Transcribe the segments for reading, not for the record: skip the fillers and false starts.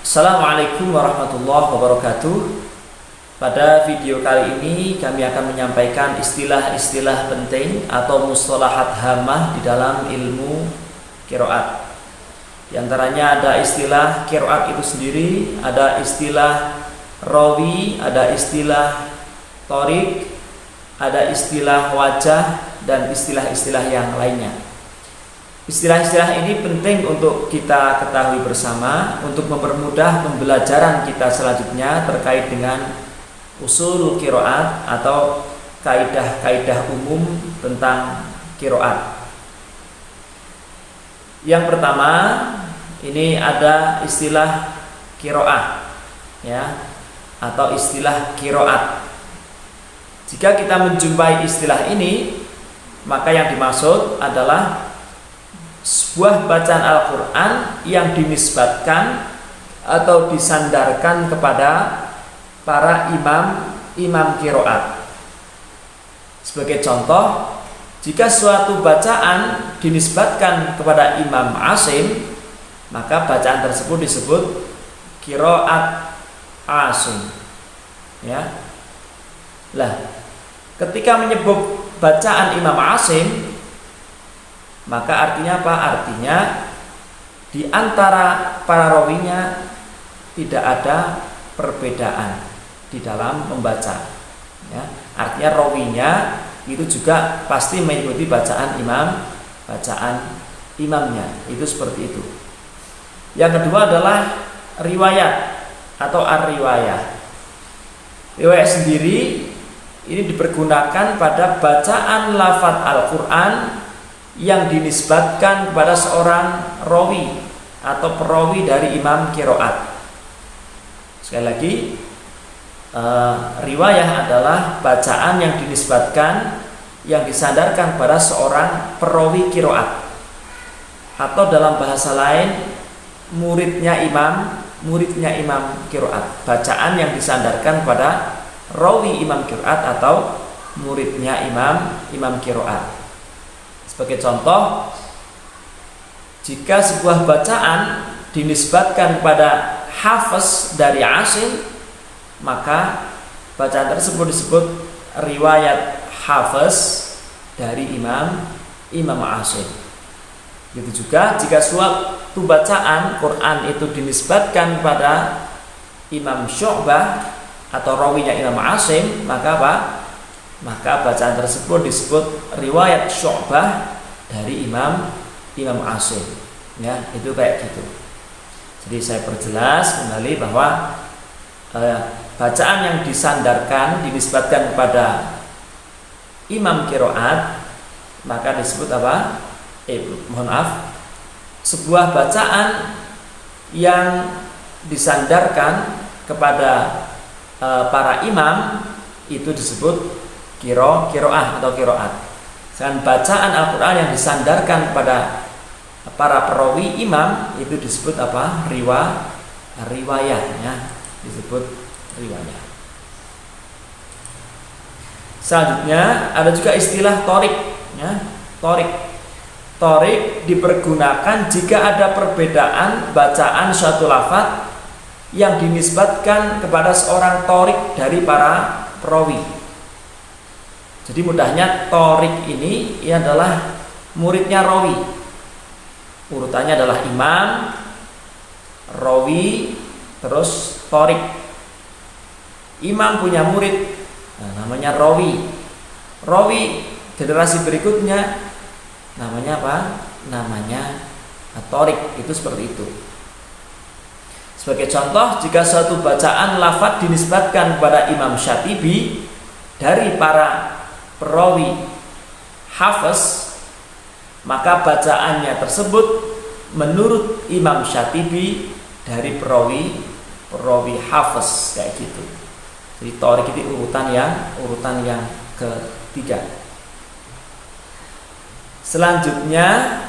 Assalamualaikum warahmatullahi wabarakatuh. Pada video kali ini kami akan menyampaikan istilah-istilah penting atau mustalahat hamah di dalam ilmu qiraat. Di antaranya ada istilah qiraat itu sendiri, ada istilah rawi, ada istilah thoriq, ada istilah wajah, dan istilah-istilah yang lainnya. Istilah-istilah ini penting untuk kita ketahui bersama untuk mempermudah pembelajaran kita selanjutnya terkait dengan usul qiraat atau kaidah-kaidah umum tentang qiraat. Yang pertama, ini ada istilah qiraah ya, atau istilah qiraat. Jika kita menjumpai istilah ini, maka yang dimaksud adalah sebuah bacaan Al-Quran yang dinisbatkan atau disandarkan kepada para imam qiraat. Sebagai contoh, jika suatu bacaan dinisbatkan kepada Imam Asim, maka bacaan tersebut disebut qiraat Asim. Ya. Lah, ketika menyebut bacaan Imam Asim, maka artinya apa? Artinya di antara para rawinya tidak ada perbedaan di dalam membaca. Ya, artinya rawinya itu juga pasti mengikuti bacaan imamnya. Itu seperti itu. Yang kedua adalah riwayat atau ar-riwayah. Riwayat sendiri ini dipergunakan pada bacaan lafaz Al-Quran yang dinisbatkan kepada seorang rawi atau perawi dari imam qiraat. Sekali lagi, riwayah adalah bacaan yang dinisbatkan, yang disandarkan pada seorang perawi qiraat, atau dalam bahasa lain muridnya imam qiraat. Bacaan yang disandarkan pada rawi imam qiraat atau muridnya imam qiraat. Sebagai contoh, jika sebuah bacaan dinisbatkan pada Hafiz dari Asim, maka bacaan tersebut disebut riwayat Hafiz dari Imam Asim. Begitu juga jika suatu bacaan Quran itu dinisbatkan pada Imam Syu'bah atau rawinya Imam Asim, maka apa? Maka bacaan tersebut disebut riwayat Syu'bah dari Imam Asim. Ya, itu kayak gitu. Jadi saya perjelas kembali bahwa bacaan yang disandarkan, dinisbatkan kepada imam qiraat, maka disebut apa? Sebuah bacaan yang disandarkan kepada para imam itu disebut qiraah atau qiraat. Sedangkan bacaan Al-Quran yang disandarkan kepada para perawi imam itu disebut apa? Riwayahnya disebut riwayah. Selanjutnya ada juga istilah thoriq ya. Thoriq dipergunakan jika ada perbedaan bacaan suatu lafaz yang dinisbatkan kepada seorang thoriq dari para perawi. Jadi mudahnya thoriq ini adalah muridnya rawi. Urutannya adalah imam, rawi, terus thoriq. Imam punya murid, namanya rawi. Rawi generasi berikutnya namanya apa? Namanya thoriq. Itu seperti itu. Sebagai contoh, jika suatu bacaan lafaz dinisbatkan kepada Imam Syatibi dari para perawi Hafiz, maka bacaannya tersebut menurut Imam Syatibi dari perawi Hafiz, kayak gitu. Jadi thoriq itu urutan yang ketiga. Selanjutnya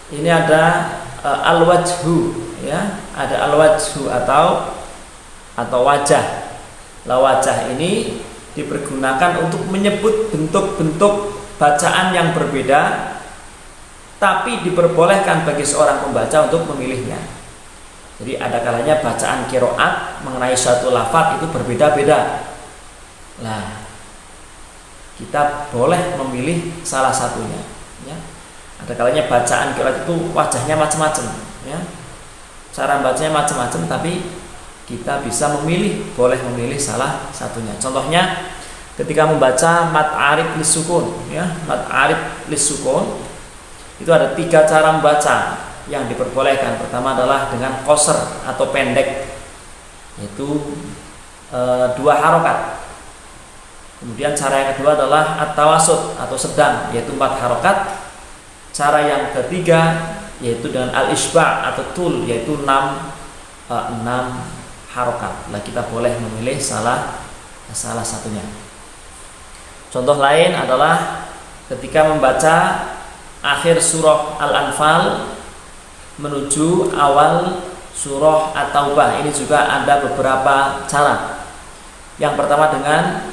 ini ada al-wajhu ya, ada al-wajhu atau wajah. Wajah ini dipergunakan untuk menyebut bentuk-bentuk bacaan yang berbeda, tapi diperbolehkan bagi seorang pembaca untuk memilihnya. Jadi ada kalanya bacaan qiraat mengenai suatu lafaz itu berbeda-beda. Nah, kita boleh memilih salah satunya, ya. Ada kalanya bacaan qiraat itu wajahnya macam-macam, ya. Cara bacanya macam-macam, tapi kita bisa memilih, boleh memilih salah satunya. Contohnya ketika membaca mad arif lis sukun, ya, mad arif lis sukun itu ada 3 cara membaca yang diperbolehkan. Pertama adalah dengan qasr atau pendek, yaitu 2 harokat. Kemudian cara yang kedua adalah at-tawassut atau sedang, yaitu 4 harokat. Cara yang ketiga yaitu dengan al-isba' atau tul, yaitu 6 harokat. Nah, kita boleh memilih salah satunya. Contoh lain adalah ketika membaca akhir surah Al-Anfal menuju awal surah At-Taubah. Ini juga ada beberapa cara. Yang pertama dengan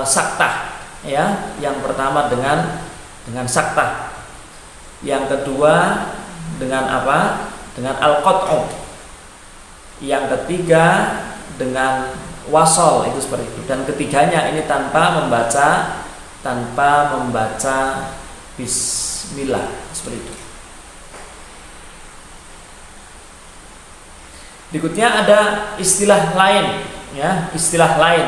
saktah, ya. Yang pertama dengan saktah. Yang kedua dengan apa? Dengan al-qat'u. Yang ketiga dengan wasol, itu seperti itu. Dan ketiganya ini tanpa membaca bismillah, seperti itu. Berikutnya ada istilah lain, ya, istilah lain,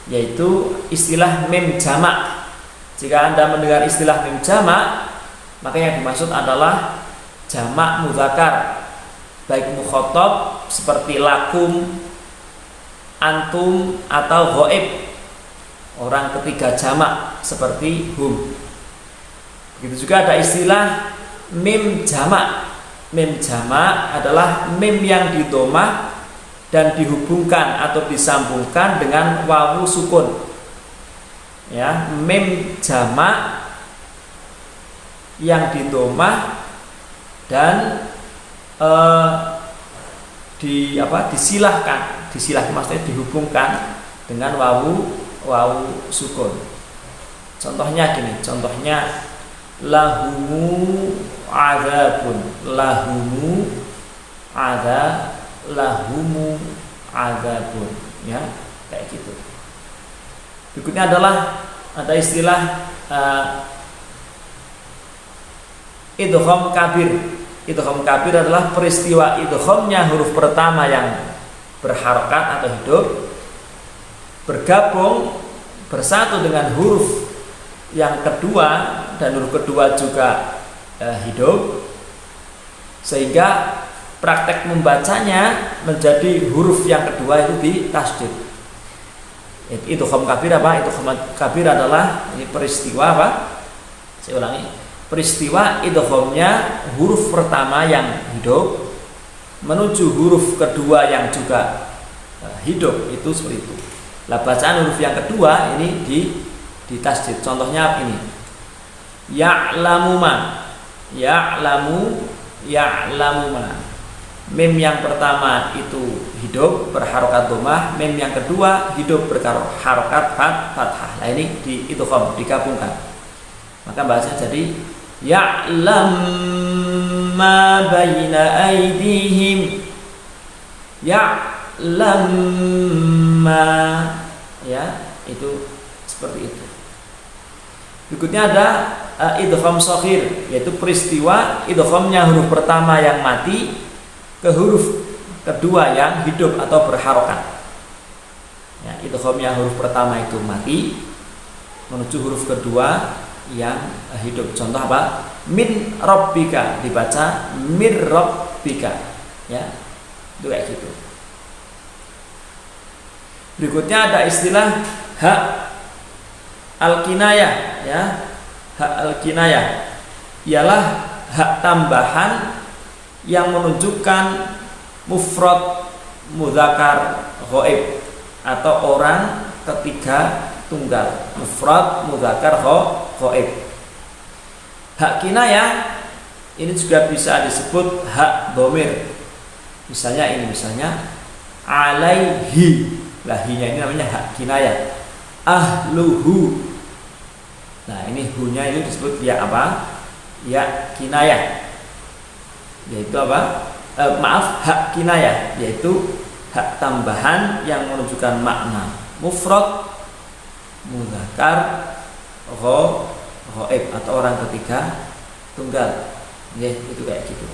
yaitu istilah mim jamak. Jika Anda mendengar istilah mim jamak, maka yang dimaksud adalah jamak mudzakkar, baik mukhatab seperti lakum, antum, atau ghaib, orang ketiga jamak seperti hum. Begitu juga ada istilah mim jamak. Mim jamak adalah mim yang didhamah dan dihubungkan atau disambungkan dengan wawu sukun. Ya, mim jamak yang didhamah dan disilahkan maksudnya dihubungkan dengan wawu sukun. Contohnya gini, lahumu adzabun, ya, kayak gitu. Berikutnya adalah ada istilah idgham kabir. Idgham kabir adalah peristiwa idghamnya huruf pertama yang berharokat atau hidup bergabung bersatu dengan huruf yang kedua, dan huruf kedua juga hidup, sehingga praktek membacanya menjadi huruf yang kedua itu ditasydid. Idgham kabir apa? Idgham kabir adalah ini peristiwa apa? Saya ulangi. Peristiwa idghamnya huruf pertama yang hidup menuju huruf kedua yang juga hidup, itu seperti itu. Lah, bacaan huruf yang kedua ini ditasydid. Contohnya ini. Ya'lamu ma. Mim yang pertama itu hidup berharokat dhammah, mim yang kedua hidup berharokat fathah. Nah, ini idgham, digabungkan. Maka bahasanya jadi ya'lam ma baina aydihim. Ya'lam ma, ya, itu seperti itu. Berikutnya ada idgham shaghir, yaitu peristiwa idghamnya huruf pertama yang mati ke huruf kedua yang hidup atau berharokat. Ya, idghamnya huruf pertama itu mati menuju huruf kedua yang hidup. Contoh apa? Min rabbika, dibaca mir rabbika, ya, itu kayak gitu. Berikutnya ada istilah hak al-kinayah, ya. Hak al-kinayah ialah hak tambahan yang menunjukkan mufrad mudzakkar ghaib atau orang ketiga tunggal, mufrad mudzakkar ghaib. Hak kinayah ini juga bisa disebut hak dhamir. Misalnya alaihi. Lah, hinya ini namanya hak kinayah. Ahluhu. Nah, ini hu-nya ini disebut ya apa? Ya kinayah. Yaitu apa? maaf, hak kinayah, yaitu hak tambahan yang menunjukkan makna mufrad, mudzakkar, ghaib atau orang ketiga tunggal. Itu kayak gitu.